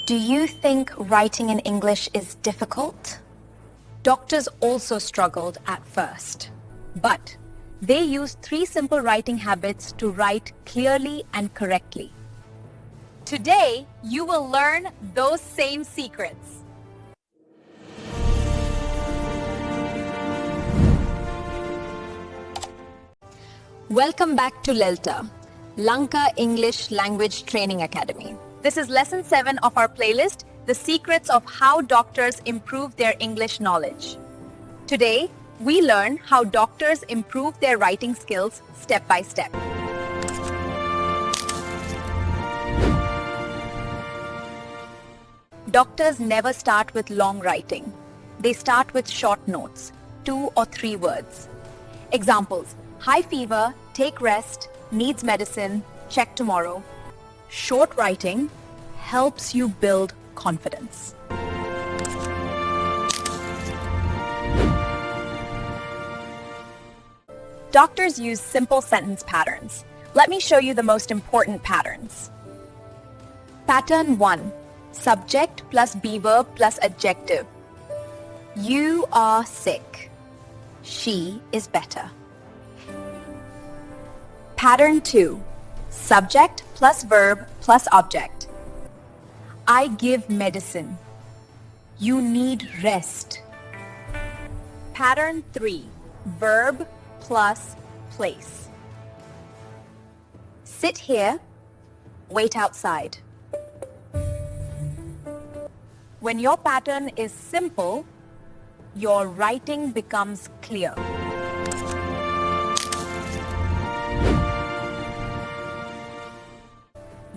Do you think writing in English is difficult? Doctors also struggled at first, but they used 3 simple writing habits to write clearly and correctly. Today, you will learn those same secrets. Welcome back to LELTA, Lanka English Language Training Academy. This is lesson 7 of our playlist, The Secrets of How Doctors Improve Their English Knowledge. Today, we learn how doctors improve their writing skills step by step. Doctors never start with long writing. They start with short notes, 2 or 3 words. Examples: high fever, take rest, needs medicine, check tomorrow. Short writing helps you build confidence. Doctors use simple sentence patterns. Let me show you the most important patterns. Pattern 1. Subject plus be verb plus adjective. You are sick. She is better. Pattern 2. Subject plus verb plus object. I give medicine. You need rest. Pattern 3. Verb plus place. Sit here, wait outside. When your pattern is simple, your writing becomes clear.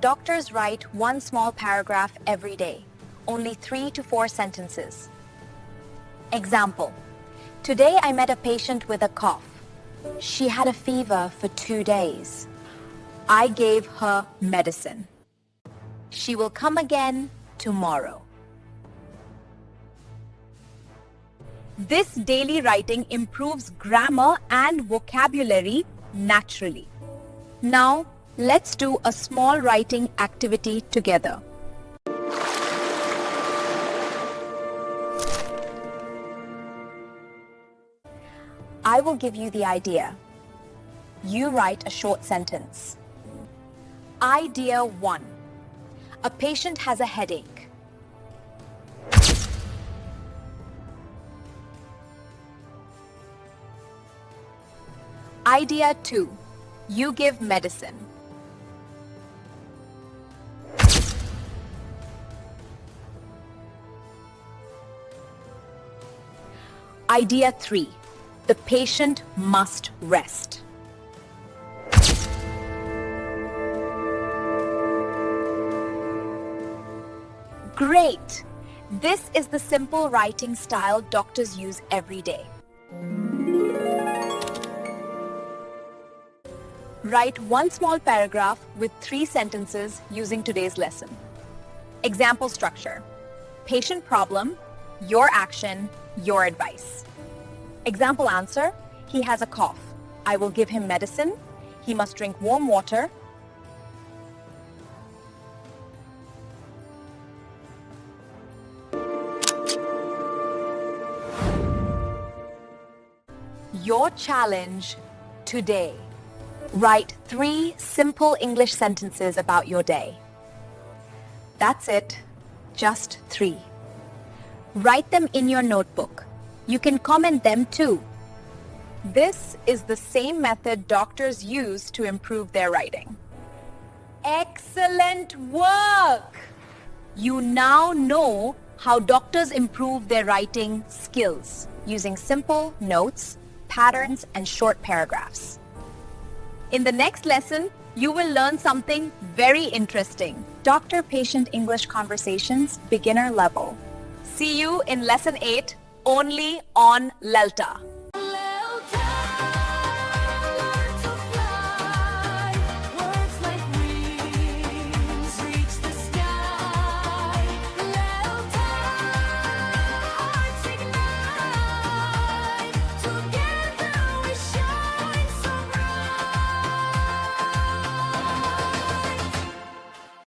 Doctors write 1 small paragraph every day, only 3 to 4 sentences. Example: today I met a patient with a cough. She had a fever for 2 days. I gave her medicine. She will come again tomorrow. This daily writing improves grammar and vocabulary naturally. Now, let's do a small writing activity together. I will give you the idea. You write a short sentence. Idea 1. A patient has a headache. Idea 2. You give medicine. Idea 3. The patient must rest. Great! This is the simple writing style doctors use every day. Write 1 small paragraph with 3 sentences using today's lesson. Example structure: patient problem, your action, your advice. Example answer: he has a cough. I will give him medicine. He must drink warm water. Your challenge today: write 3 simple English sentences about your day. That's it, just 3. Write them in your notebook. You can comment them too. This is the same method doctors use to improve their writing. Excellent work! You now know how doctors improve their writing skills using simple notes, patterns, and short paragraphs. In the next lesson, you will learn something very interesting. Doctor-patient English conversations, beginner level. See you in lesson 8, only on LELTA.